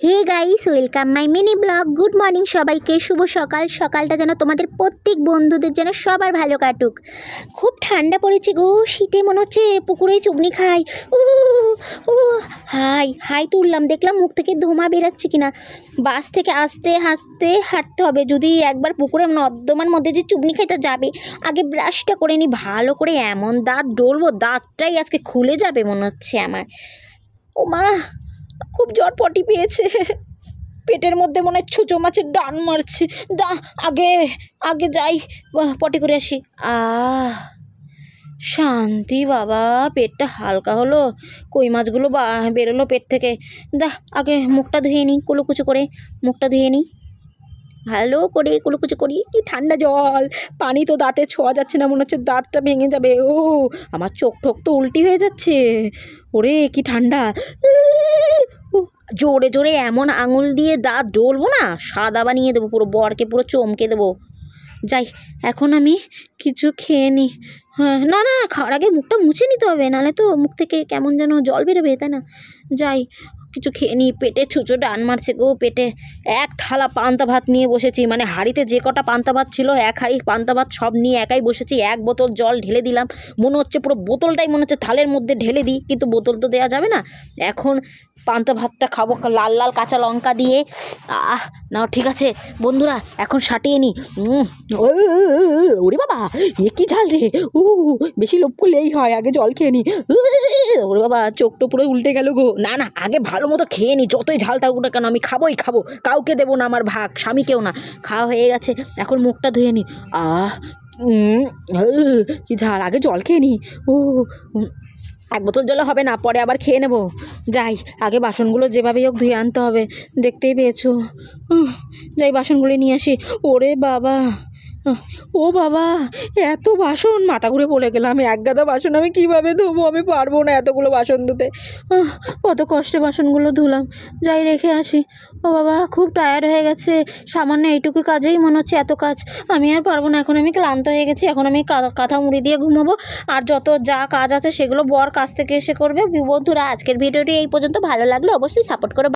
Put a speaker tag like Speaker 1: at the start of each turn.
Speaker 1: Hey guys, welcome my mini blog. Good morning সবাইকে, শুভ সকাল। সকালটা যেন তোমাদের প্রত্যেক বন্ধুদের যেন সবার ভালো কাটুক। খুব ঠান্ডা পড়েছে গো, শীতে মনে হচ্ছে পুকুরে চুবনি খাই। ও ও হাই হাই তুললাম, দেখলাম মুখ থেকে ধোঁয়া বেরাচ্ছে কিনা। বাস থেকে আস্তে আস্তে হাঁটতে হবে, যদি একবার পুকুরে নর্দমার মধ্যে যে চুবনি খাইতে যাবে। আগে ব্রাশটা করে নি ভালো করে, এমন দাঁত ডলবো, দাঁতটাই আজকে খুলে যাবে মনে হচ্ছে আমার। ও মা, খুব জ্বর পটি পেয়েছে, পেটের মধ্যে মনে হয় ছুঁচো মাছের ডান মারছে। আগে আগে যাই, পটি করে আসি। শান্তি বাবা, পেটটা হালকা হলো, কই মাছগুলো বেরোলো পেট থেকে। আগে মুখটা ধুয়ে নিই, কুলুকুচু করে মুখটা ধুয়ে নিই ভালো করে, কুলুকুচু করি। কি ঠান্ডা জল, পানি তো দাঁতে ছোঁয়া যাচ্ছে না, মনে হচ্ছে দাঁতটা ভেঙে যাবে। ও আমার চোখ ঠোক তো উল্টি হয়ে যাচ্ছে। ওরে কি ঠান্ডা। জোরে জোরে এমন আঙুল দিয়ে দাঁত ডলবো না, সাদা বানিয়ে দেবো, পুরো বরকে পুরো চমকে দেবো। যাই, এখন আমি কিছু খেয়ে নিই। হ্যাঁ, না না, খাওয়ার আগে মুখটা মুছে নিতে হবে, নাহলে তো মুখ থেকে কেমন যেন জল বেরোবে, তাই না? যাই, কিছু খেয়ে নিই। পেটে ছুঁচো ডান মারছে গো, পেটে। এক থালা পান্তা ভাত নিয়ে বসেছি, মানে হাঁড়িতে যে কটা পান্তা ভাত ছিল, এক হাঁড়ি পান্তা ভাত সব নিয়ে একাই বসেছি। এক বোতল জল ঢেলে দিলাম, মনে হচ্ছে পুরো বোতলটাই মনে হচ্ছে থালের মধ্যে ঢেলে দিই, কিন্তু বোতল তো দেওয়া যাবে না। এখন পান্তা ভাতটা খাবো লাল লাল কাঁচা লঙ্কা দিয়ে। না ঠিক আছে বন্ধুরা, এখন সাটিয়ে নি। ওরে বাবা, এ কি ঝাল রে। বেশি লোভ করলেই হয়, আগে জল খেয়ে নি। ওরে বাবা, চোখটা পুরো উল্টে গেল গো। না না, আগে ভালো মতো খেয়ে নি, যতই ঝাল থাকুক না কেন আমি খাবোই খাবো, কাউকে দেবো না, আমার ভাগ, স্বামীকেও না। খাওয়া হয়ে গেছে, এখন মুখটা ধুয়ে নি। কি ঝাল, আগে জল খেয়ে নি। এক বোতল জলে হবে না, পরে আবার খেয়ে নেব। যাই, আগে বাসনগুলো যেভাবেই হোক ধুয়ে আনতে হবে, দেখতেই পেয়েছো। যাই, বাসনগুলো নিয়ে আসি। ওরে বাবা, ও বাবা, এত বাসন, মাথা ঘুরে পড়ে গেলাম। এক গাদা বাসন আমি কীভাবে ধুবো, আমি পারবো না এতগুলো বাসন ধুতে। কত কষ্টে বাসনগুলো ধুলাম। যাই, রেখে আসি। ও বাবা, খুব টায়ার্ড হয়ে গেছে, সামান্য এইটুকু কাজেই মনে হচ্ছে এত কাজ। আমি আর পারবো না, এখন আমি ক্লান্ত হয়ে গেছি। এখন আমি কাঁথা মুড়ি দিয়ে ঘুমাবো, আর যত যা কাজ আছে সেগুলো বর কাছ থেকে এসে করবে। বন্ধুরা, আজকের ভিডিওটি এই পর্যন্ত। ভালো লাগলে অবশ্যই সাপোর্ট করে